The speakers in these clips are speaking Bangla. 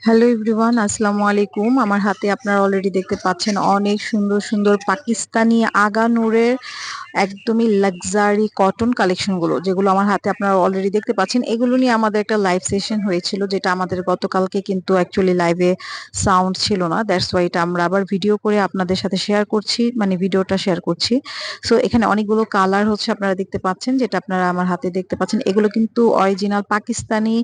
হ্যালো এভরিওয়ান, আসসালামু আলাইকুম। আমার হাতে আপনারা অলরেডি দেখতে পাচ্ছেন অনেক সুন্দর সুন্দর পাকিস্তানি আগা নূরের একদমই লাক্সারি কটন কালেকশন গুলো, যেগুলো আমার হাতে আপনারা অলরেডি দেখতে পাচ্ছেন। এগুলো নিয়ে আমাদের একটা লাইভ সেশন হয়েছিল, যেটা আমাদের গতকালকে কিন্তু অ্যাকচুয়ালি লাইভে সাউন্ড ছিল না। দ্যাটস ওয়াই এটা আমরা আবার ভিডিও করে আপনাদের সাথে শেয়ার করছি, মানে ভিডিওটা শেয়ার করছি। সো এখানে অনেকগুলো কালার হচ্ছে আপনারা দেখতে পাচ্ছেন, যেটা আপনারা আমার হাতে দেখতে পাচ্ছেন। এগুলো কিন্তু অরিজিনাল পাকিস্তানি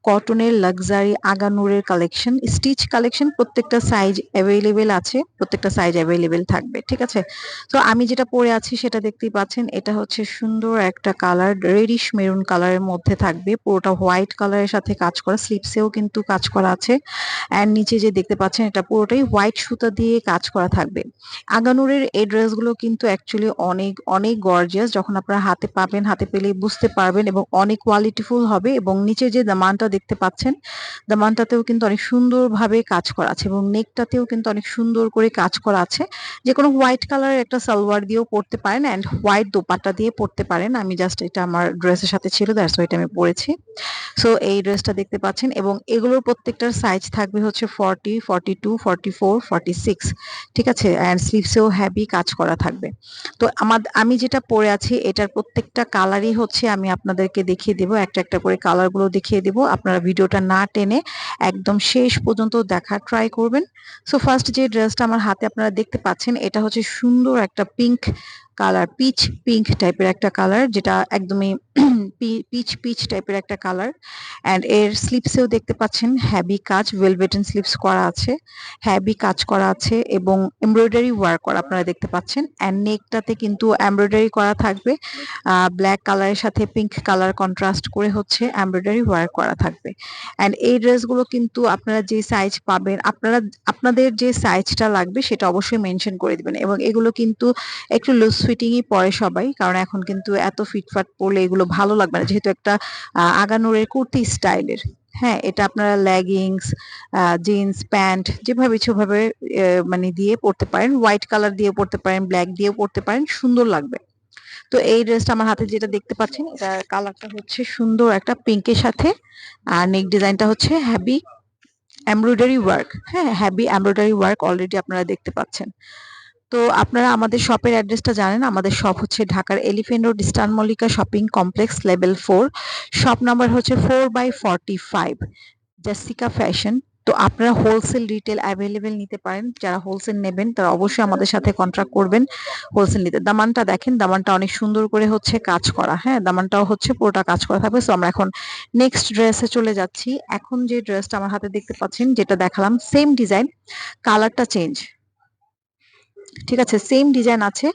কটনের লাক্সারি আগানুরের কালেকশন, স্টিচ কালেকশন। প্রত্যেকটা সাইজ অ্যাভেলেবেল আছে, প্রত্যেকটা সাইজ অ্যাভেলেবেল থাকবে, ঠিক আছে। তো আমি যেটা পরে আছি সেটা দেখতেই পাচ্ছেন। এটা হচ্ছে সুন্দর একটা কালার, রেডিশ মেরুন কালারের মধ্যে থাকবে, পুরোটা হোয়াইট কালারের সাথে কাজ করা, স্লিপসেও কিন্তু কাজ করা আছে। অ্যান্ড নিচে যে দেখতে পাচ্ছেন এটা পুরোটাই হোয়াইট সুতা দিয়ে কাজ করা থাকবে। আগানুরের এই ড্রেসগুলো কিন্তু অ্যাকচুয়ালি অনেক অনেক গর্জিয়াস। যখন আপনারা হাতে পাবেন, হাতে পেলেই বুঝতে পারবেন, এবং অনেক কোয়ালিটিফুল হবে। এবং নিচে যে দামানটা দেখতে পাচ্ছেন, দামানটাতেও কিন্তু অনেক সুন্দরভাবে কাজ করা আছে, এবং নেকটাতেও কিন্তু অনেক সুন্দর করে কাজ করা আছে। যে কোনো হোয়াইট কালারের একটা সালোয়ার দিয়েও পরতে পারেন, অ্যান্ড হোয়াইট দোপাট্টা দিয়ে পরতে পারেন। আমি জাস্ট এটা আমার ড্রেসের সাথে ছিল, দ্যাটস ওয়াই এটা আমি পরেছি। সো এই ড্রেসটা দেখতে পাচ্ছেন, এবং এগুলোর প্রত্যেকটার সাইজ থাকবে হচ্ছে 40, 42, 44, 46, ঠিক আছে। অ্যান্ড স্লিভসেও হ্যাভি কাজ করা থাকবে। তো আমি যেটা পরে আছি এটার প্রত্যেকটা কালারই হচ্ছে আমি আপনাদেরকে দেখিয়ে দেবো, একটা একটা করে কালারগুলো দেখিয়ে দেবো। আপনারা ভিডিওটা না টেনে একদম শেষ পর্যন্ত দেখার ট্রাই করবেন। সো ফার্স্ট যে ড্রেসটা আমার হাতে আপনারা দেখতে পাচ্ছেন, এটা হচ্ছে সুন্দর একটা পিঙ্ক কালার, পিচ পিঙ্ক টাইপের একটা কালার, যেটা একদমই পিচ পিচ টাইপের একটা কালার। অ্যান্ড এর স্লিপসেও দেখতে পাচ্ছেন হ্যাভি কাজ, ভেলভেটেন স্লিপস করা আছে, হ্যাভি কাজ করা আছে, এবং এমব্রয়ডারি ওয়ার্ক করা আপনারা দেখতে পাচ্ছেন। অ্যান্ড নেকটাতে কিন্তু এমব্রয়ডারি করা থাকবে, ব্ল্যাক কালারের সাথে পিঙ্ক কালার কন্ট্রাস্ট করে হচ্ছে এমব্রয়ডারি ওয়ার্ক করা থাকবে। অ্যান্ড এই ড্রেসগুলো কিন্তু আপনারা যে সাইজ পাবেন, আপনাদের যে সাইজটা লাগবে সেটা অবশ্যই মেনশন করে দিবেন। এবং এগুলো কিন্তু একটু লুজ ফিটিংই পরে সবাই, কারণ এখন কিন্তু এত ফিটফাট পরলে এগুলো ভালো লাগবে না, যেহেতু একটা আগানুরের কুর্তি স্টাইলের। হ্যাঁ, এটা আপনারা লেগিংস, জিন্স প্যান্ট যেভাবে ইচ্ছে ওভাবে মানে দিয়ে পরতে পারেন। হোয়াইট কালার দিয়ে পরতে পারেন, ব্ল্যাক দিয়েও পরতে পারেন, সুন্দর লাগবে। তো এই ড্রেসটা আমার হাতে যেটা দেখতে পাচ্ছেন, এটার কালারটা হচ্ছে সুন্দর একটা পিঙ্কের সাথে, আর নেক ডিজাইনটা হচ্ছে হ্যাভি এমব্রয়ডারি ওয়ার্ক। হ্যাঁ, হ্যাভি এমব্রয়ডারি ওয়ার্ক অলরেডি আপনারা দেখতে পাচ্ছেন। তো আপনারা আমাদের শপের অ্যাড্রেসটা জানেন। আমাদের শপ হচ্ছে ঢাকার elephant road, eastern Mallika shopping complex, level 4। Shop number হচ্ছে 4/45, জাসিকা ফ্যাশন। তো আপনারা হোলসেল রিটেল অ্যাভেলেবেল নিতে পারেন। যারা হোলসেল নেবেন তারা অবশ্যই আমাদের সাথে কন্ট্রাক্ট করবেন হোলসেল নিতে। দামানটা দেখেন, দামানটা অনেক সুন্দর করে হচ্ছে কাজ করা। হ্যাঁ, দামানটাও হচ্ছে পুরোটা কাজ করা থাকবে। সো আমরা এখন নেক্সট ড্রেসে চলে যাচ্ছি। এখন যে ড্রেসটা আমার হাতে দেখতে পাচ্ছেন, যেটা দেখালাম সেম ডিজাইন, কালারটা চেঞ্জ, ঠিক আছে। সেম ডিজাইন আছে,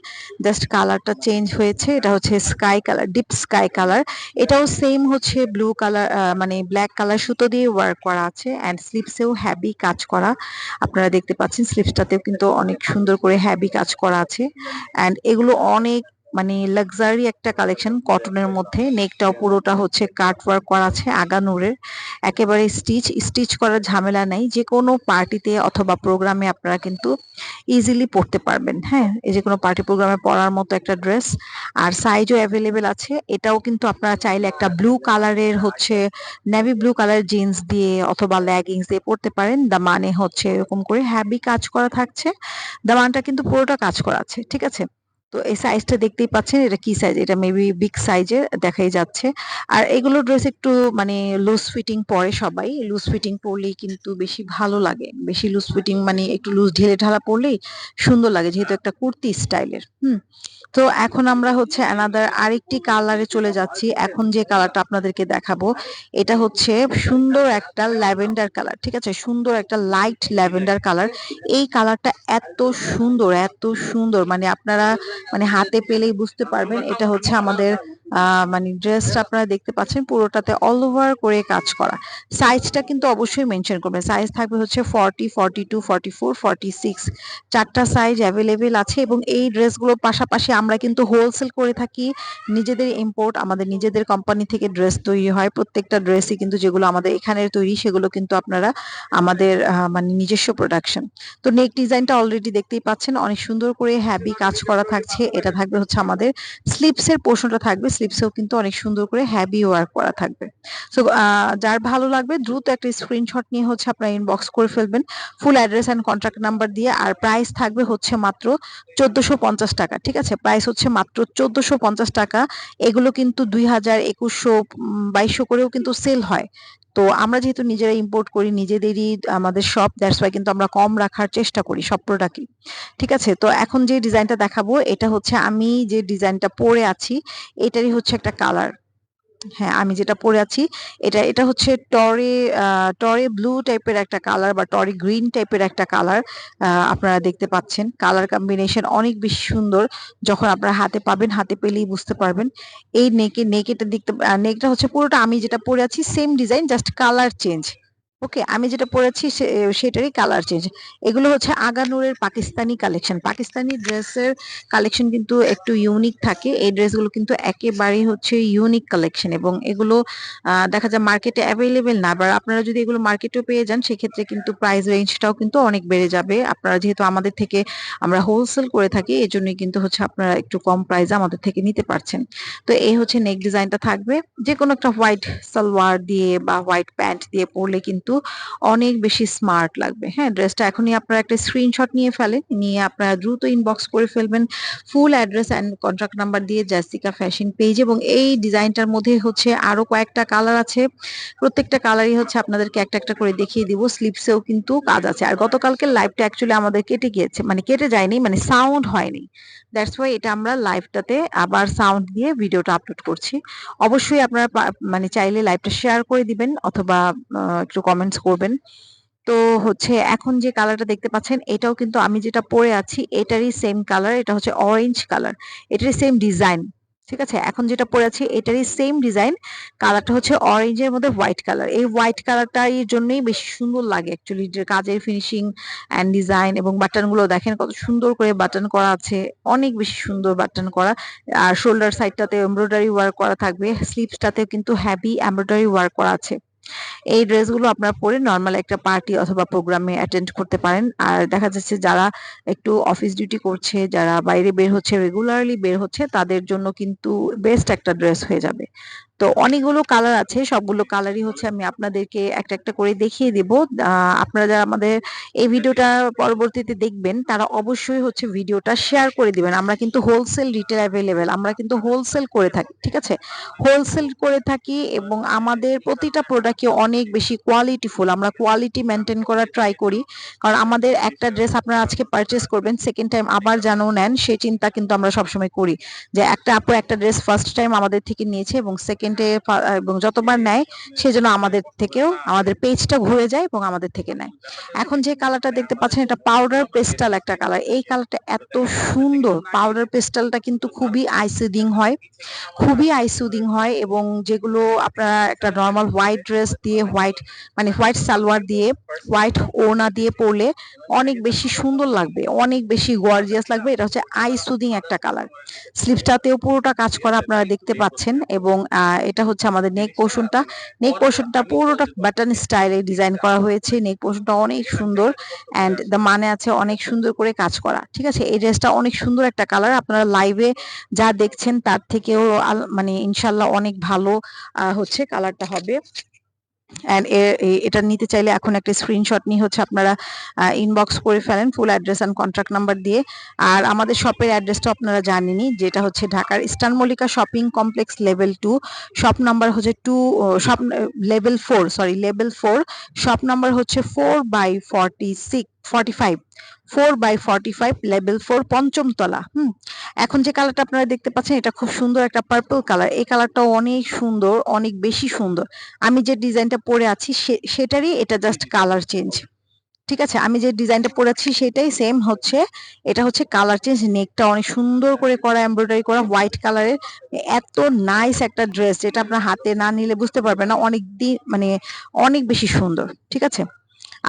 জাস্ট কালারটা চেঞ্জ হয়েছে। এটা হচ্ছে sky colour, deep sky colour. এটাও সেম হচ্ছে ব্লু কালার, মানে ব্ল্যাক কালার সুতো দিয়ে ওয়ার্ক করা আছে, অ্যান্ড স্লিপসেও হ্যাভি কাজ করা আপনারা দেখতে পাচ্ছেন। স্লিপসটাতেও কিন্তু অনেক সুন্দর করে হ্যাভি কাজ করা আছে। অ্যান্ড এগুলো অনেক মানে লাক্সারি একটা কালেকশন কটনের মধ্যে। নেকটাও পুরোটা হচ্ছে কাট ওয়ার্ক করা আছে আগানুরের, একেবারে স্টিচ স্টিচ করার ঝামেলা নেই। যে কোনো পার্টিতে অথবা প্রোগ্রামে আপনারা কিন্তু ইজিলি পড়তে পারবেন। হ্যাঁ, এই যে কোনো পার্টি প্রোগ্রামে পরার মতো একটা ড্রেস। আর সাইজও অ্যাভেলেবেল আছে। এটাও কিন্তু আপনারা চাইলে একটা ব্লু কালারের হচ্ছে নেভি ব্লু কালার জিন্স দিয়ে অথবা লেগিংস দিয়ে পড়তে পারেন। দামানে হচ্ছে এরকম করে হ্যাভি কাজ করা থাকছে। দামানটা কিন্তু পুরোটা কাজ করা আছে, ঠিক আছে। তো এই সাইজটা দেখতেই পাচ্ছেন, এটা কি সাইজ, এটা মেবি বিগ সাইজের দেখাই যাচ্ছে। আর এগুলো ড্রেস একটু মানে লুজ ফিটিং পরে সবাই, লুজ ফিটিং পরলেই কিন্তু বেশি ভালো লাগে। বেশি লুজ ফিটিং মানে একটু লুজ ঢিলে ঢালা পরলেই সুন্দর লাগে, যেহেতু একটা কুর্তি স্টাইলের। তো এখন আমরা হচ্ছে অ্যানাদার আরেকটি কালারে চলে যাচ্ছি। এখন যে কালারটা আপনাদেরকে দেখাবো, এটা হচ্ছে সুন্দর একটা ল্যাভেন্ডার কালার, ঠিক আছে। সুন্দর একটা লাইট ল্যাভেন্ডার কালার। এই কালারটা এত সুন্দর, এত সুন্দর, মানে আপনারা মানে হাতে পেলেই বুঝতে পারবেন। এটা হচ্ছে আমাদের মানে ড্রেসটা আপনারা দেখতে পাচ্ছেন পুরোটাতে অল ওভার করে কাজ করা। সাইজটা কিন্তু অবশ্যই মেনশন করবেন। সাইজ থাকবে হচ্ছে 40, 42, 44, 46, চারটা সাইজ অ্যাভেলেবেল আছে। এবং এই ড্রেসগুলোর পাশাপাশি আমরা কিন্তু হোলসেল করে থাকি, নিজেদের ইম্পোর্ট, আমাদের নিজেদের কোম্পানি থেকে ড্রেস তৈরি হয়। প্রত্যেকটা ড্রেসই কিন্তু যেগুলো আমাদের এখানের তৈরি, সেগুলো কিন্তু আপনারা আমাদের মানে নিজস্ব প্রোডাকশন। তো নেক ডিজাইনটা অলরেডি দেখতেই পাচ্ছেন, অনেক সুন্দর করে হ্যাভি কাজ করা থাকছে। এটা থাকবে হচ্ছে আমাদের স্লিপসের পোর্শনটা থাকবে, স্লিপসেও কিন্তু অনেক সুন্দর করে হেভি ওয়ার্ক করা থাকবে। সো যার ভালো লাগবে দ্রুত একটা স্ক্রিনশট নিয়ে হচ্ছে আপনারা ইনবক্স করে ফেলবেন full address and contact number দিয়ে। আর প্রাইস থাকবে হচ্ছে মাত্র 1450 টাকা। ঠিক আছে, প্রাইস হচ্ছে মাত্র 1450 টাকা। এগুলো কিন্তু 2000, 2100, 2200 করেও কিন্তু সেল হয়। তো আমরা যেহেতু নিজেরা ইম্পোর্ট করি, নিজেদেরই আমাদের শপ, দ্যাটস ওয়াই কিন্তু আমরা কম রাখার চেষ্টা করি সব প্রোডাক্টই। ঠিক আছে, তো এখন যে ডিজাইনটা দেখাবো এটা হচ্ছে আমি যে ডিজাইনটা পরে আছি এটারই হচ্ছে একটা কালার। হ্যাঁ, আমি যেটা পরে আছি এটা হচ্ছে টরে ব্লু টাইপের একটা কালার বা টরে গ্রিন টাইপের একটা কালার। আপনারা দেখতে পাচ্ছেন কালার কম্বিনেশন অনেক বেশি সুন্দর। যখন আপনারা হাতে পাবেন, হাতে পেলেই বুঝতে পারবেন। এই নেকেটা দেখতে, নেকটা হচ্ছে পুরোটা আমি যেটা পরে আছি same design, just colour change. Okay, আমি যেটা পরেছি সেটারই কালার চেঞ্জ। এগুলো হচ্ছে আগানুরের পাকিস্তানি কালেকশন। পাকিস্তানি ড্রেসের কালেকশন কিন্তু একটু ইউনিক থাকে। এই ড্রেসগুলো কিন্তু একেবারেই হচ্ছে ইউনিক কালেকশন এবং এগুলো দেখা যায় মার্কেটে অ্যাভেলেবেল না। আবার আপনারা যদি এগুলো মার্কেটেও পেয়ে যান সেক্ষেত্রে কিন্তু প্রাইস রেঞ্জটাও কিন্তু অনেক বেড়ে যাবে। আপনারা যেহেতু আমাদের থেকে আমরা হোলসেল করে থাকি এজন্যই কিন্তু হচ্ছে আপনারা একটু কম প্রাইসে আমাদের থেকে নিতে পারছেন। তো এই হচ্ছে নেক ডিজাইনটা থাকবে। যে কোনো একটা হোয়াইট সালোয়ার দিয়ে বা হোয়াইট প্যান্ট দিয়ে পরলে কিন্তু অনেক বেশি স্মার্ট লাগবে। হ্যাঁ, ড্রেসটা এখনই আপনারা একটা স্ক্রিনশট নিয়ে ফেলেন, নিয়ে আপনারা দ্রুত ইনবক্স করে ফেলবেন full address and contact number দিয়ে জাসিকা ফ্যাশন পেজ। এবং এই ডিজাইনটার মধ্যে হচ্ছে আরো কয়েকটা কালার আছে। প্রত্যেকটা কালারই হচ্ছে আপনাদেরকে একটা একটা করে দেখিয়ে দিব। স্লিপসেও কিন্তু কাজ আছে। আর গতকালকে লাইভটা অ্যাকচুয়ালি আমাদের কেটে গিয়েছে, মানে কেটে যায়নি, মানে সাউন্ড হয়নি। দ্যাটস ওয়াই এটা আমরা লাইভটাতে আবার সাউন্ড দিয়ে ভিডিওটা আপলোড করছি। অবশ্যই আপনারা মানে চাইলে লাইভটা শেয়ার করে দিবেন অথবা একটু কমেন্টস করবেন। তো হচ্ছে এখন যে কালারটা দেখতে পাচ্ছেন এটাও কিন্তু আমি যেটা পরে আছি এটারই সেম কালার। এটা হচ্ছে অরেঞ্জ কালার, এটারই সেম ডিজাইন। ঠিক আছে, এখন যেটা পরে আছি এটারই সেম ডিজাইন, কালারটা হচ্ছে অরেঞ্জের মধ্যে হোয়াইট কালার। এই হোয়াইট কালারটা এর জন্যই বেশি সুন্দর লাগে অ্যাকচুয়ালি, যে কাজের ফিনিশিং এন্ড ডিজাইন এবং বাটন গুলো দেখেন কত সুন্দর করে বাটন করা আছে, অনেক বেশি সুন্দর বাটন করা। আর শোল্ডার সাইডটাতে এমব্রয়ডারি ওয়ার্ক করা থাকবে, স্লিভসটাতেও কিন্তু হেভি এমব্রয়ডারি ওয়ার্ক করা আছে। এই ড্রেসগুলো আপনারা পরে নরমাল একটা পার্টি অথবা প্রোগ্রামে অ্যাটেন্ড করতে পারেন। আর দেখা যাচ্ছে যারা একটু অফিস ডিউটি করছে, যারা বাইরে বের হচ্ছে, রেগুলারলি বের হচ্ছে, তাদের জন্য কিন্তু বেস্ট একটা ড্রেস হয়ে যাবে। তো অনেকগুলো কালার আছে, সবগুলো কালারই হচ্ছে আমি আপনাদেরকে একটা একটা করে দেখিয়ে দেব। আপনারা যারা আমাদের এই ভিডিওটা পরবর্তীতে দেখবেন তারা অবশ্যই হচ্ছে ভিডিওটা শেয়ার করে দিবেন। আমরা কিন্তু হোলসেল রিটেল অ্যাভেলেবেল, আমরা কিন্তু হোলসেল করে থাকি। ঠিক আছে, হোলসেল করে থাকি এবং আমাদের প্রতিটা প্রোডাক্টই অনেক বেশি কোয়ালিটিফুল। আমরা কোয়ালিটি মেনটেন করার ট্রাই করি, কারণ আমাদের একটা ড্রেস আপনারা আজকে পারচেজ করবেন, সেকেন্ড টাইম আবার যেন নেন সেই চিন্তা কিন্তু আমরা সবসময় করি। যে একটা আপু একটা ড্রেস ফার্স্ট টাইম আমাদের থেকে নিয়েছে এবং সেকেন্ডে এবং যতবার নেয় সেজন্য আমাদের থেকেও আমাদের পেজটা ঘুরে যায় এবং আমাদের থেকে নেয়। এখন যে কালারটা দেখতে পাচ্ছেন এটা পাউডার পেস্টাল একটা কালার। এই কালারটা এত সুন্দর, পাউডার পেস্টালটা কিন্তু খুবই আই সুদিং হয়, খুবই আই সুদিং হয়। এবং যেগুলো আপনারা একটা নর্মাল হোয়াইট ড্রেস দিয়ে, হোয়াইট মানে হোয়াইট সালোয়ার দিয়ে, হোয়াইট ওড়না দিয়ে পরলে অনেক বেশি সুন্দর লাগবে, অনেক বেশি গর্জিয়াস লাগবে। এটা হচ্ছে আই সুদিং একটা কালার। স্লিভসটাতেও পুরোটা কাজ করা আপনারা দেখতে পাচ্ছেন। এবং এটা হচ্ছে আমাদের নেক পোর্শনটা। নেক পোর্শনটা পুরোটা বাটন স্টাইলে ডিজাইন করা হয়েছে। নেক পোর্শনটা অনেক সুন্দর অ্যান্ড দ্য মানে আছে অনেক সুন্দর করে কাজ করা। ঠিক আছে, এই ড্রেসটা অনেক সুন্দর একটা কালার। আপনারা লাইভে যা দেখছেন তার থেকেও মানে ইনশাল্লাহ অনেক ভালো হচ্ছে কালারটা হবে। অ্যান্ড এটা নিতে চাইলে এখন একটা স্ক্রিনশট নিয়ে হচ্ছে আপনারা ইনবক্স করে ফেলেন full address and contact number দিয়ে। আর আমাদের শপের অ্যাড্রেসটা আপনারা জানেনই, যেটা হচ্ছে ঢাকার eastern Mallika shopping complex level 2, shop number হচ্ছে শপ লেভেল 4, শপ নাম্বার হচ্ছে 4/45, 4/45, লেভেল 4, পঞ্চম তলা। এখন যে কালারটা আপনারা দেখতে পাচ্ছেন এটা খুব সুন্দর একটা পার্পল কালার। এই কালারটাও অনেক সুন্দর, অনেক বেশি সুন্দর। আমি যে ডিজাইনটা পরে আছি সেটারই এটা জাস্ট কালার চেঞ্জ। ঠিক আছে, আমি যে ডিজাইনটা পরে আছি সেটাই সেম হচ্ছে, এটা হচ্ছে কালার চেঞ্জ। নেকটা অনেক সুন্দর করে করা, এমব্রয়ডারি করা হোয়াইট কালারের। এত নাইস একটা ড্রেস, যেটা আপনার হাতে না নিলে বুঝতে পারবেন না, অনেক দিন মানে অনেক বেশি সুন্দর। ঠিক আছে,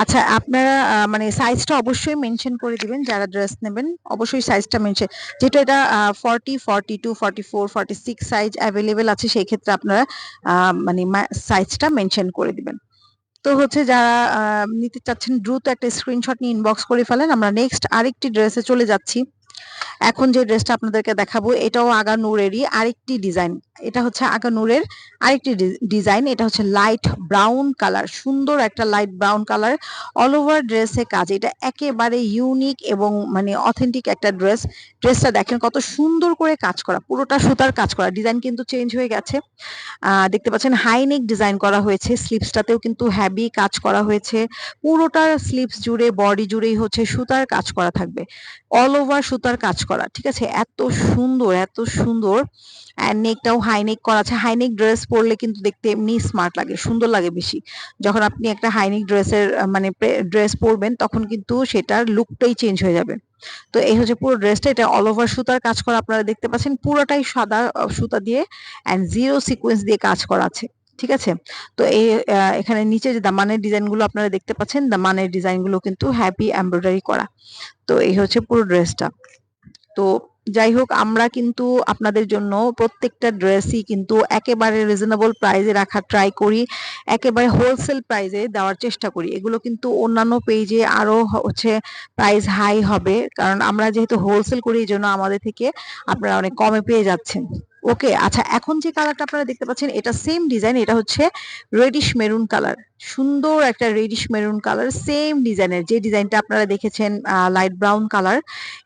আচ্ছা আপনারা মানে সাইজটা অবশ্যই মেনশন করে দিবেন, যারা ড্রেস নেবেন অবশ্যই সাইজটা মেনশন, যেহেতু এটা 40, 42, 44, 46 সাইজ অ্যাভেলেবেল আছে, সেই ক্ষেত্রে আপনারা মানে সাইজটা মেনশন করে দিবেন। তো হচ্ছে যারা নিতে চাচ্ছেন দ্রুত একটা স্ক্রিনশট নিয়ে ইনবক্স করে ফেলেন। আমরা নেক্সট আরেকটি ড্রেসে চলে যাচ্ছি। এখন যে ড্রেসটা আপনাদেরকে দেখাবো এটাও আগা নূরেরই আরেকটি ডিজাইন। এটা হচ্ছে আগা নূরের আরেকটি ডিজাইন। এটা হচ্ছে লাইট ব্রাউন কালার, সুন্দর একটা light brown colour, all over ড্রেসে কাজ। এটা একেবারে ইউনিক এবং মানে অথেন্টিক একটা ড্রেস। ড্রেসটা দেখেন কত সুন্দর করে কাজ করা, পুরোটা সুতার কাজ করা। ডিজাইন কিন্তু চেঞ্জ হয়ে গেছে। দেখতে পাচ্ছেন হাই নেক ডিজাইন করা হয়েছে, স্লিভসটাতেও কিন্তু হেভি কাজ করা হয়েছে। পুরোটা স্লিভস জুড়ে বডি জুড়েই হচ্ছে সুতার কাজ করা থাকবে, অল ওভার সুতার কাজ করা। ঠিক আছে, এত সুন্দর এত সুন্দর। অ্যান্ড নেকটাও হাই নেক করা আছে। হাই নেক ড্রেস পরলে কিন্তু দেখতে এমনি স্মার্ট লাগে, সুন্দর লাগে বেশি। যখন আপনি একটা হাই নেক ড্রেসের মানে ড্রেস পরবেন তখন কিন্তু সেটার লুকটাই চেঞ্জ হয়ে যাবে। তো এই হচ্ছে পুরো ড্রেসটা, এটা অল ওভার সুতার কাজ করা আপনারা দেখতে পাচ্ছেন, পুরোটাই সাদা সুতা দিয়ে অ্যান্ড জিরো সিকোয়েন্স দিয়ে কাজ করা আছে। ঠিক আছে, তো এই এখানে নিচে যে দামানের ডিজাইন গুলো আপনারা দেখতে পাচ্ছেন, দামানের ডিজাইন গুলো কিন্তু হ্যাপি এমব্রয়ডারি করা। তো এই হচ্ছে পুরো ড্রেসটা। তো যাই হোক, আমরা কিন্তু আপনাদের জন্য প্রত্যেকটা ড্রেসই কিন্তু একেবারে রিজনেবল প্রাইসে রাখার ট্রাই করি, একেবারে হোলসেল প্রাইসে দেওয়ার চেষ্টা করি। এগুলো কিন্তু অন্যান্য পেজে আরো হচ্ছে প্রাইস হাই হবে, কারণ আমরা যেহেতু হোলসেল করি এই জন্য আমাদের থেকে আপনারা অনেক কমে পেয়ে যাচ্ছেন। ওকে, আচ্ছা, এখন যে কালারটা আপনারা দেখতে পাচ্ছেন এটা সেম ডিজাইন, এটা হচ্ছে রেডিশ মেরুন কালার। সুন্দর একটা রেডিশ মেরুন কালার, সেম ডিজাইনের যে ডিজাইনটা আপনারা দেখেছেন লাইট ব্রাউন কালার,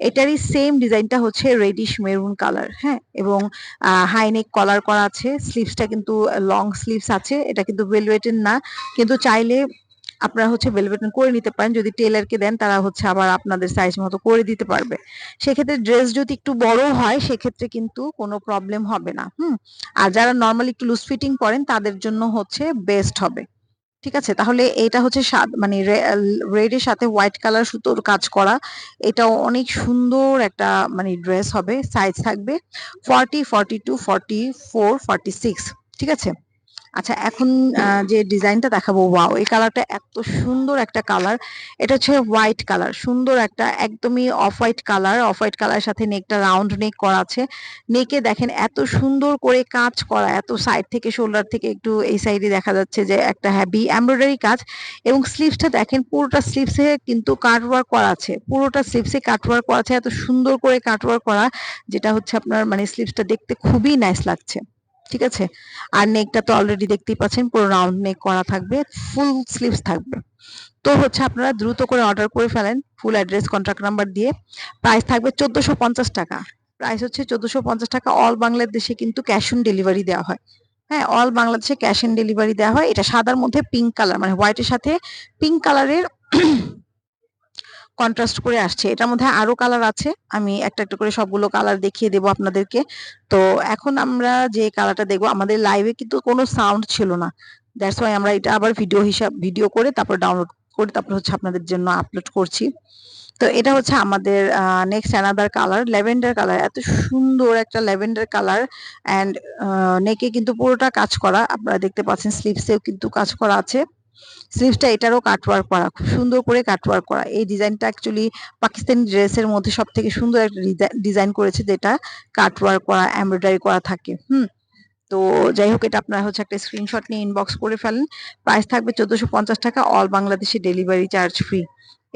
এটারই সেম ডিজাইনটা হচ্ছে রেডিশ মেরুন কালার। হ্যাঁ, এবং হাই নেক কলার করা আছে, স্লিভসটা কিন্তু লং স্লিভস আছে। এটা কিন্তু ভেলভেটের না, কিন্তু চাইলে আপনারা হচ্ছে ভেলভেটেন করে নিতে পারেন, যদি টেলারকে দেন তারা হচ্ছে আবার আপনাদের সাইজ মতো করে দিতে পারবে। সেক্ষেত্রে ড্রেস যদি একটু বড় হয় সেক্ষেত্রে কিন্তু কোনো প্রবলেম হবে না। আর যারা নর্মালি একটু লুজ ফিটিং পরেন তাদের জন্য হচ্ছে বেস্ট হবে। ঠিক আছে, তাহলে এটা হচ্ছে মানে রেড এর সাথে হোয়াইট কালার সুতোর কাজ করা। এটাও অনেক সুন্দর একটা মানে ড্রেস হবে। সাইজ থাকবে 40, 42, 44, 46। ঠিক আছে, আচ্ছা, এখন যে ডিজাইনটা দেখাবো, ওয়াও, এই কালারটা এত সুন্দর একটা কালার। এটা হচ্ছে হোয়াইট কালার, সুন্দর একটা একদমই off white colour. Off white কালারের সাথে নেকটা রাউন্ড নেক করা আছে। নেকে দেখেন এত সুন্দর করে কাজ করা, এত সাইড থেকে শোল্ডার থেকে একটু এই সাইডে দেখা যাচ্ছে যে একটা হেভি এমব্রয়ডারি কাজ। এবং স্লিভসটা দেখেন, পুরোটা স্লিভসে কিন্তু কাটওয়ার্ক করা আছে, পুরোটা স্লিভসে কাটওয়ার্ক করা আছে, এত সুন্দর করে কাটওয়ার্ক করা, যেটা হচ্ছে আপনার মানে স্লিভসটা দেখতে খুবই নাইস লাগছে। ঠিক আছে, আর নেকটা তো অলরেডি দেখতেই পাচ্ছেন, পুরো রাউন্ড নেক করা থাকবে, ফুল স্লিভস থাকবে। তো হচ্ছে আপনারা দ্রুত করে অর্ডার করে ফেলেন ফুল অ্যাড্রেস কন্ট্যাক্ট নাম্বার দিয়ে। প্রাইস থাকবে 1450 টাকা। প্রাইস হচ্ছে 1450 টাকা। অল বাংলাদেশে কিন্তু ক্যাশ অন ডেলিভারি দেওয়া হয়। হ্যাঁ, অল বাংলাদেশে ক্যাশ অন ডেলিভারি দেওয়া হয়। এটা সাদার মধ্যে পিঙ্ক কালার, মানে হোয়াইটের সাথে পিঙ্ক কালারের কন্ট্রাস্ট করে আসছে। এটার মধ্যে আরো কালার আছে, আমি একটা একটা করে সবগুলো কালার দেখিয়ে দেবো আপনাদেরকে। তো এখন আমরা যে কালারটা দেখবো, আমাদের লাইভে কিন্তু কোনো সাউন্ড ছিল না, দ্যাটস ওয়াই আমরা এটা আবার ভিডিও করে তারপর ডাউনলোড করে তারপর হচ্ছে আপনাদের জন্য আপলোড করছি। তো এটা হচ্ছে আমাদের next another colour, lavender colour. এত সুন্দর একটা ল্যাভেন্ডার কালার। অ্যান্ড নেকে কিন্তু পুরোটা কাজ করা, আপনারা দেখতে পাচ্ছেন স্লিভসেও কিন্তু কাজ করা আছে। স্লিভসটা এটারও কাটওয়ার্ক করা, খুব সুন্দর করে কাটওয়ার্ক করা। এই ডিজাইনটা অ্যাকচুয়ালি পাকিস্তানি ড্রেসের মধ্যে সব থেকে সুন্দর একটা ডিজাইন করেছে, যেটা কাটওয়ার্ক করা, এমব্রয়ডারি করা থাকে। তো যাই হোক, এটা আপনারা হচ্ছে একটা স্ক্রিনশট নিয়ে ইনবক্স করে ফেলেন। প্রাইস থাকবে 1450 টাকা, অল বাংলাদেশে ডেলিভারি চার্জ ফ্রি।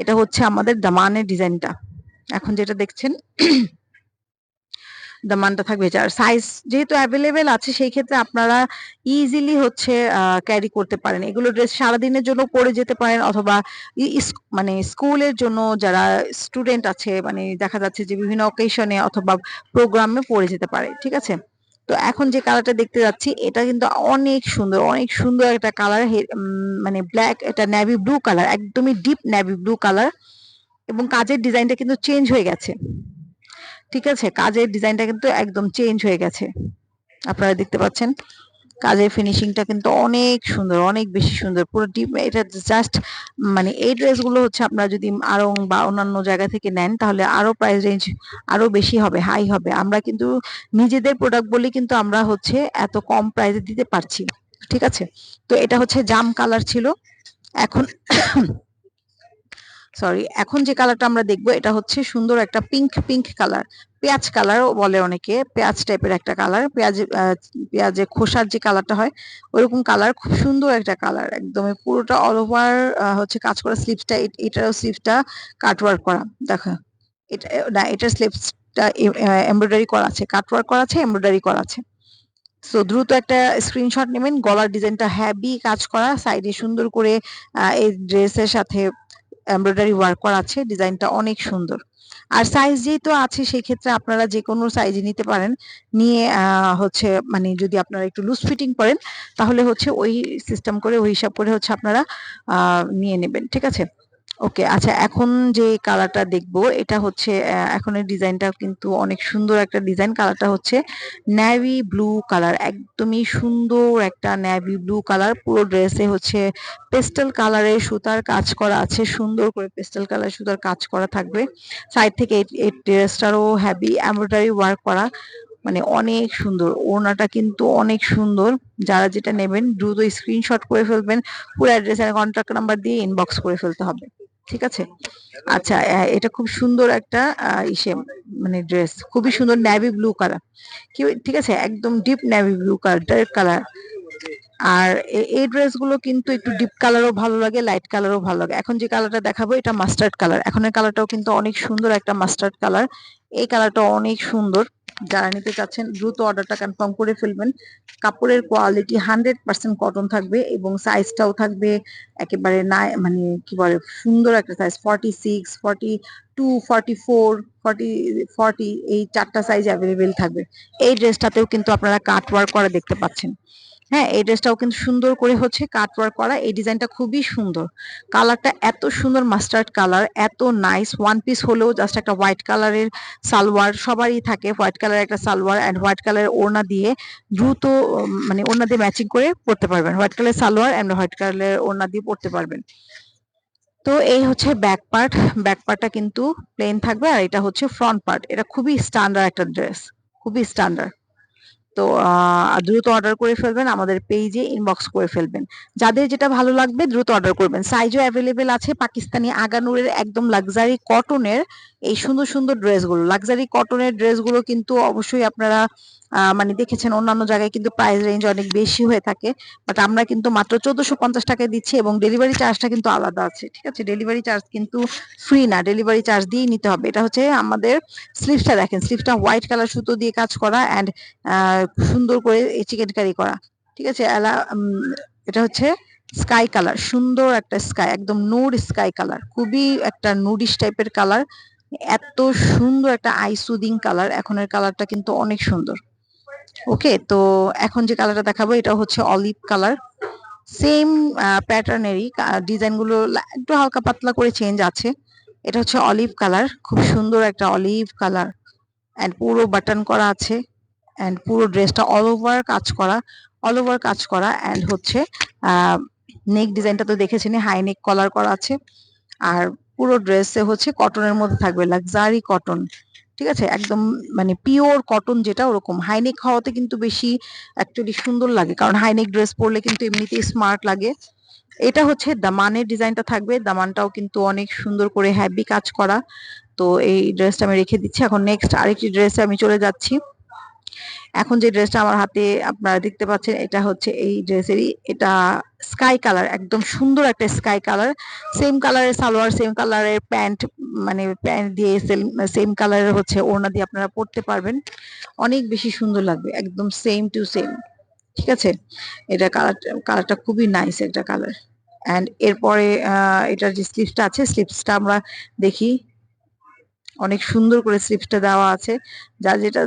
এটা হচ্ছে আমাদের দামানের ডিজাইনটা, এখন যেটা দেখছেন দামানটা থাকবে। আর সাইজ যেহেতু অ্যাভেলেবেল আছে সেই ক্ষেত্রে আপনারা ইজিলি হচ্ছে ক্যারি করতে পারেন। এগুলো ড্রেস সারাদিনের জন্য পরে যেতে পারেন, অথবা মানে স্কুলের জন্য যারা স্টুডেন্ট আছে, মানে দেখা যাচ্ছে যে বিভিন্ন অকেশনে অথবা প্রোগ্রামে পরে যেতে পারে। ঠিক আছে, তো এখন যে কালারটা দেখতে যাচ্ছি এটা কিন্তু অনেক সুন্দর, অনেক সুন্দর একটা কালার। মানে ব্ল্যাক, এটা নেভি ব্লু কালার, একদমই ডিপ নেভি ব্লু কালার। এবং কাজের ডিজাইনটা কিন্তু চেঞ্জ হয়ে গেছে। ঠিক আছে, কাজের ডিজাইনটা কিন্তু একদম চেঞ্জ হয়ে গেছে, আপনারা দেখতে পাচ্ছেন। কাজের ফিনিশিংটা কিন্তু অনেক সুন্দর, অনেক বেশি সুন্দর, পুরো ডিপ। এটা জাস্ট মানে এই ড্রেসগুলো হচ্ছে আপনারা যদি আড়ং বা অন্যান্য জায়গা থেকে নেন তাহলে আরো প্রাইস রেঞ্জ আরো বেশি হবে, হাই হবে। আমরা কিন্তু নিজেদের প্রোডাক্ট বলে কিন্তু আমরা হচ্ছে এত কম প্রাইসে দিতে পারছি। ঠিক আছে, তো এটা হচ্ছে জাম কালার ছিল। এখন সরি, এখন যে কালারটা আমরা দেখবো এটা হচ্ছে সুন্দর একটা পিঙ্ক পিঙ্ক কালার, পেঁয়াজ কালার বলে অনেকে, পেঁয়াজ টাইপের একটা কালার, পেঁয়াজের খোসার যে কালারটা হয় ওইরকম কালার, খুব সুন্দর একটা কালার। একদমই পুরোটা অল ওভার হচ্ছে কাজ করা। স্লিভসটা, এটারও স্লিভসটা কাটওয়ার্ক করা, দেখো এটা না, এটার স্লিভসটা এমব্রয়ডারি করা আছে, কাটওয়ার্ক করা আছে, এমব্রয়ডারি করা আছে। সো দ্রুত একটা স্ক্রিনশট নেবেন। গলার ডিজাইনটা হেভি কাজ করা, সাইডে সুন্দর করে এই ড্রেসের সাথে এমব্রয়ডারি ওয়ার্ক করা আছে, ডিজাইনটা অনেক সুন্দর। আর সাইজ যেহেতু আছে সেই ক্ষেত্রে আপনারা যে কোনো সাইজে নিতে পারেন, নিয়ে হচ্ছে মানে যদি আপনারা একটু লুজ ফিটিং করেন তাহলে হচ্ছে ওই সিস্টেম করে ওই হিসাব করে হচ্ছে আপনারা নিয়ে নেবেন, ঠিক আছে? ওকে, আচ্ছা, এখন যে কালারটা দেখবো এটা হচ্ছে এখন এর ডিজাইনটা কিন্তু অনেক সুন্দর একটা ডিজাইন। কালারটা হচ্ছে নেভি ব্লু কালার, একদমই সুন্দর একটা নেভি ব্লু কালার। পুরো ড্রেসে হচ্ছে পেস্টেল কালারের সুতার কাজ করা আছে, সুন্দর করে পেস্টেল কালার সুতার কাজ করা থাকবে। সাইড থেকে এই ড্রেসটারও হেভি এমব্রয়ডারি ওয়ার্ক করা, মানে অনেক সুন্দর। ওড়নাটা কিন্তু অনেক সুন্দর। যারা যেটা নেবেন দ্রুত স্ক্রিনশট করে ফেলবেন, পুরো অ্যাড্রেস আর কন্ট্যাক্ট নাম্বার দিয়ে ইনবক্স করে ফেলতে হবে, ঠিক আছে? আচ্ছা, এটা খুব সুন্দর একটা ইসে মানে ড্রেস, খুবই সুন্দর নেভি ব্লু কালার, কি ঠিক আছে, একদম deep navy blue colour, dark colour. আর এই ড্রেসগুলো কিন্তু একটু ডিপ কালারও ভালো লাগে, লাইট কালারও ভালো লাগে। এখন যে কালারটা দেখাবো এটা মাস্টার্ড কালার। এখন এই কালারটাও কিন্তু অনেক সুন্দর একটা মাস্টার্ড কালার। এই কালারটা অনেক সুন্দর। যারা নিতে চাচ্ছেন দ্রুত অর্ডারটা কনফার্ম করে ফেলবেন। কাপড়ের কোয়ালিটি 100% কটন থাকবে এবং সাইজটাও থাকবে একেবারে না মানে কি বলে সুন্দর একটা সাইজ, 46, 42, 44, 40 এই 4টা সাইজ অ্যাভেলেবেল থাকবে। এই ড্রেসটাতেও কিন্তু আপনারা কাট ওয়ার্ক করা দেখতে পাচ্ছেন। হ্যাঁ, এই ড্রেসটাও কিন্তু সুন্দর করে হচ্ছে কাট ওয়ার্ক করা। এই ডিজাইনটা খুবই সুন্দর। কালারটা এত সুন্দর, মাস্টার্ড কালার, এত নাইস। ওয়ান পিস হলেও জাস্ট একটা হোয়াইট কালারের সালোয়ার সবারই থাকে, হোয়াইট কালারের একটা সালোয়ার এন্ড হোয়াইট কালারের ওড়না দিয়ে দ্রুত মানে ওড়না দিয়ে ম্যাচিং করে পড়তে পারবেন। হোয়াইট কালারের সালোয়ার এন্ড হোয়াইট কালারের ওড়না দিয়ে পড়তে পারবেন। তো এই হচ্ছে ব্যাক পার্ট। ব্যাক পার্টটা কিন্তু প্লেন থাকবে আর এটা হচ্ছে ফ্রন্ট পার্ট। এটা খুবই স্ট্যান্ডার্ড একটা ড্রেস, খুবই স্ট্যান্ডার্ড। তো দ্রুত অর্ডার করে ফেলবেন, আমাদের পেজে ইনবক্স করে ফেলবেন। যাদের যেটা ভালো লাগবে দ্রুত অর্ডার করবেন। সাইজও অ্যাভেলেবেল আছে। পাকিস্তানি আগানুরের একদম লাক্সারি কটনের এই সুন্দর সুন্দর ড্রেসগুলো, লাক্সারি কটনের ড্রেসগুলো কিন্তু অবশ্যই আপনারা মানে দেখেছেন অন্যান্য জায়গায় কিন্তু প্রাইস রেঞ্জ অনেক বেশি হয়ে থাকে, বাট আমরা কিন্তু মাত্র 1450 টাকায় দিচ্ছি এবং ডেলিভারি চার্জটা কিন্তু আলাদা আছে, ঠিক আছে? ডেলিভারি চার্জ কিন্তু ফ্রি না, ডেলিভারি চার্জ দিয়েই নিতে হবে। এটা হচ্ছে আমাদের স্লিভসটা দেখেন, স্লিভসটা হোয়াইট কালার সুতো দিয়ে কাজ করা এন্ড সুন্দর করে চিকেন কারি করা, ঠিক আছে? এটা হচ্ছে স্কাই কালার, সুন্দর একটা স্কাই, একদম নুড স্কাই কালার, খুবই একটা নুডিশ টাইপের কালার। এত সুন্দর একটা আই সুদিং কালার। এখনের কালারটা কিন্তু অনেক সুন্দর। ওকে, তো এখন যে কালারটা দেখাবো এটা হচ্ছে অলিভ কালার। সেম প্যাটার্নেরই ডিজাইন গুলো একটু হালকা পাতলা করে চেঞ্জ আছে। এটা হচ্ছে অলিভ কালার, খুব সুন্দর একটা অলিভ কালার এন্ড পুরো বাটন করা আছে এন্ড পুরো ড্রেসটা অল ওভার কাজ করা, অল ওভার কাজ করা এন্ড হচ্ছে নেক ডিজাইনটা তো দেখেছেন, হাই নেক কলার করা আছে। আর পুরো ড্রেসে হচ্ছে কটনের মধ্যে থাকবে, লাক্সারি কটন, ঠিক আছে? একদম মানে পিওর কটন যেটা ওরকম। হাইনেক হওয়াতে কিন্তু বেশি অ্যাকচুয়ালি সুন্দর লাগে, কারণ হাইনেক ড্রেস পরলে কিন্তু এমনিতেই স্মার্ট লাগে। এটা হচ্ছে দামানের ডিজাইনটা থাকবে, দামানটাও কিন্তু অনেক সুন্দর করে হেভি কাজ করা। তো এই ড্রেসটা আমি রেখে দিচ্ছি। এখন নেক্সট আরেকটি ড্রেসে আমি চলে যাচ্ছি। এখন যে ড্রেসটা আমার হাতে আপনারা দেখতে পাচ্ছেন এটা হচ্ছে এই ড্রেসেরই, এটা স্কাই কালার, একদম সুন্দর একটা স্কাই কালার। সেম কালারের সালোয়ার, সেম কালারের প্যান্ট, মানে প্যান্ট দিয়ে সেম কালারের হচ্ছে ওড়না দিয়ে আপনারা পরতে পারবেন, অনেক বেশি সুন্দর লাগবে, একদম সেম টু সেম, ঠিক আছে? এটা কালারটা খুবই নাইস একটা কালার। এন্ড এরপরে এটার যে স্লিভসটা আছে, স্লিভসটা আমরা দেখি, অনেক সুন্দর করে স্লিভসটা দেওয়া আছে। যার যেটা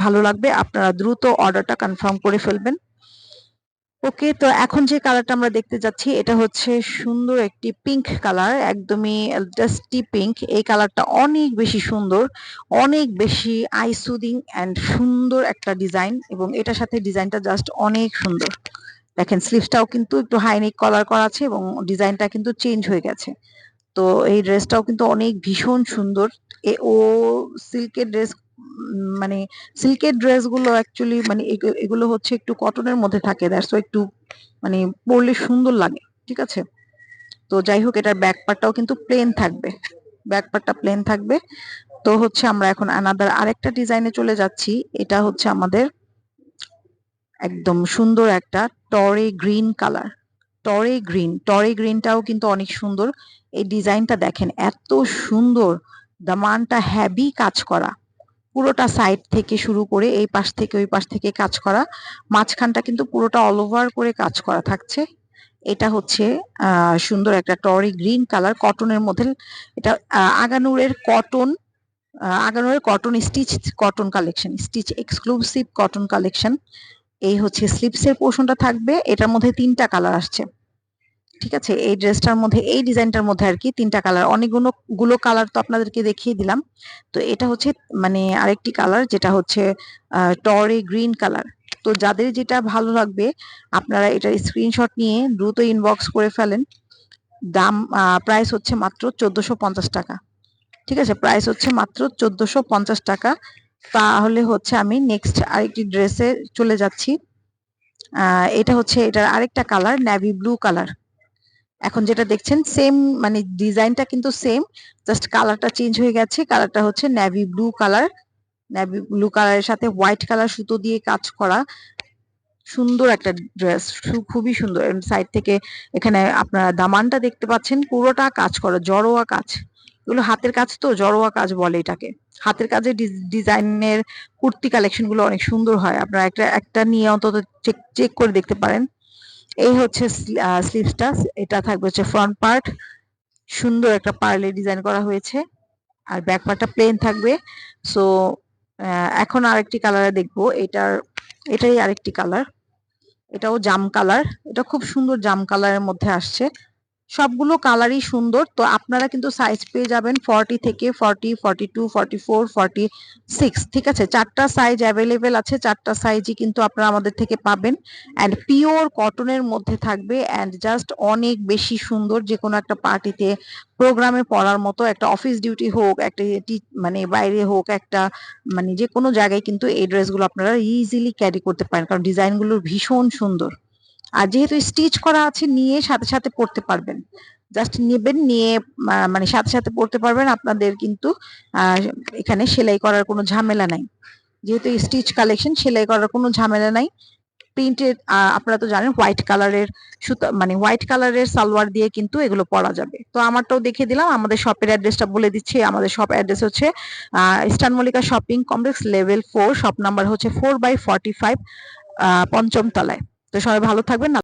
ভালো লাগবে আপনারা দ্রুত অর্ডারটা কনফার্ম করে ফেলবেন। ওকে, তো এখন যে কালারটা আমরা দেখতে যাচ্ছি এটা হচ্ছে সুন্দর একটি পিঙ্ক কালার, একদমই ডাস্টি পিঙ্ক। এই কালারটা অনেক বেশি সুন্দর, অনেক বেশি আই সুদিং এন্ড সুন্দর একটা ডিজাইন, এবং এটার সাথে ডিজাইনটা জাস্ট অনেক সুন্দর। দেখেন স্লিভসটাও কিন্তু একটু হাইনেক কলার করা আছে এবং ডিজাইনটা কিন্তু চেঞ্জ হয়ে গেছে। তো এই ড্রেসটাও কিন্তু অনেক ভীষণ সুন্দর। ও সিল্কের ড্রেস, মানে সিল্কের ড্রেসগুলো অ্যাকচুয়ালি মানে এগুলো হচ্ছে একটু কটনের মধ্যে থাকে, দ্যাটস একটু মানে পরলে সুন্দর লাগে, ঠিক আছে? তো যাই হোক, এটার ব্যাক পার্টটাও কিন্তু প্লেন থাকবে, ব্যাক পার্টটা প্লেন থাকবে। তো হচ্ছে আমরা এখন আনাদার আরেকটা ডিজাইনে চলে যাচ্ছি। এটা হচ্ছে আমাদের একদম সুন্দর একটা টরে গ্রিন কালার, টরে গ্রিন, টরে গ্রিনটাও কিন্তু অনেক সুন্দর। এই ডিজাইনটা দেখেন এত সুন্দর, দামানটা হেভি কাজ করা, পুরোটা সাইড থেকে শুরু করে এই পাশ থেকে ওই পাশ থেকে কাজ করা, মাঝখানটা কিন্তু পুরোটা অল ওভার করে কাজ করা থাকছে। এটা হচ্ছে সুন্দর একটা টরি গ্রিন কালার কটনের মধ্যে। এটা আগানুরের cotton stitch cotton collection, stitch exclusive cotton collection. এই হচ্ছে স্লিপসের পোর্শনটা থাকবে, এটার মধ্যে 3টা কালার আসছে। ঠিক আছে, এই ড্রেসটার মধ্যে এই ডিজাইনটার মধ্যে আর কি 3টা কালার, অনেকগুলো কালার তো আপনাদেরকে দেখিয়ে দিলাম। তো এটা হচ্ছে মানে আরেকটি কালার, যেটা হচ্ছে টরি গ্রিন কালার। তো যাদের যেটা ভালো লাগবে আপনারা এটার স্ক্রিনশট নিয়ে দ্রুত ইনবক্স করে ফেলেন। দাম প্রাইস হচ্ছে মাত্র 1450 টাকা। ঠিক আছে, প্রাইস হচ্ছে মাত্র 1450 টাকা। তাহলে হচ্ছে আমি নেক্সট আরেকটি ড্রেসে চলে যাচ্ছি। এটা হচ্ছে এটার আরেকটা কালার, নেভি ব্লু কালার। এখন যেটা দেখছেন সেম, মানে ডিজাইনটা কিন্তু সেম, জাস্ট কালারটা চেঞ্জ হয়ে গেছে। কালারটা হচ্ছে navy blue colour. Navy blue কালারের সাথে হোয়াইট কালার সুতো দিয়ে কাজ করা সুন্দর একটা ড্রেস, খুবই সুন্দর। সাইড থেকে এখানে আপনারা দামানটা দেখতে পাচ্ছেন, পুরোটা কাজ করা, জড়োয়া কাজ। এগুলো হাতের কাজ, তো জড়োয়া কাজ বলে এটাকে। হাতের কাজে ডিজাইনের কুর্তি কালেকশন গুলো অনেক সুন্দর হয়, আপনারা একটা একটা নিয়ে অন্তত চেক করে দেখতে পারেন। এই হচ্ছে স্লিভসটা, এটা থাকবে হচ্ছে ফ্রন্ট পার্ট, সুন্দর একটা পার্লে ডিজাইন করা হয়েছে, আর ব্যাক পার্টটা প্লেন থাকবে। সো এখন আরেকটি কালারে দেখবো, এটাই আরেকটি কালার, এটাও জাম কালার। এটা খুব সুন্দর জাম কালারের মধ্যে আসছে। সবগুলো কালারই সুন্দর। তো আপনারা কিন্তু সাইজ পেয়ে যাবেন 40 থেকে 40, 42, 44, 46। ঠিক আছে, 4টা সাইজ অ্যাভেলেবেল আছে, 4টা সাইজই কিন্তু আপনারা আমাদের থেকে পাবেন। অ্যান্ড পিওর কটনের মধ্যে থাকবে, অ্যান্ড জাস্ট অনেক বেশি সুন্দর। যে কোনো একটা পার্টিতে, প্রোগ্রামে পরার মতো, একটা অফিস ডিউটি হোক, একটা মানে বাইরে হোক, একটা মানে যে কোনো জায়গায় কিন্তু এই ড্রেসগুলো আপনারা ইজিলি ক্যারি করতে পারেন, কারণ ডিজাইনগুলো ভীষণ সুন্দর। আর যেহেতু স্টিচ করা আছে, নিয়ে সাথে সাথে পড়তে পারবেন, জাস্ট নেবেন, নিয়ে মানে সাথে সাথে পড়তে পারবেন। আপনাদের কিন্তু এখানে সেলাই করার কোনো ঝামেলা নাই, যেহেতু স্টিচ কালেকশন, সেলাই করার কোনো ঝামেলা নাই। প্রিন্টেড, আপনারা তো জানেন হোয়াইট কালারের সুতা, মানে হোয়াইট কালারের সালোয়ার দিয়ে কিন্তু এগুলো পরা যাবে। তো আমারটাও দেখিয়ে দিলাম। আমাদের শপের অ্যাড্রেসটা বলে দিচ্ছি। আমাদের শপ অ্যাড্রেস হচ্ছে eastern Mallika shopping complex, level 4, shop number হচ্ছে 4/45, 5ম তলায়। তো সবাই ভালো থাকবেন।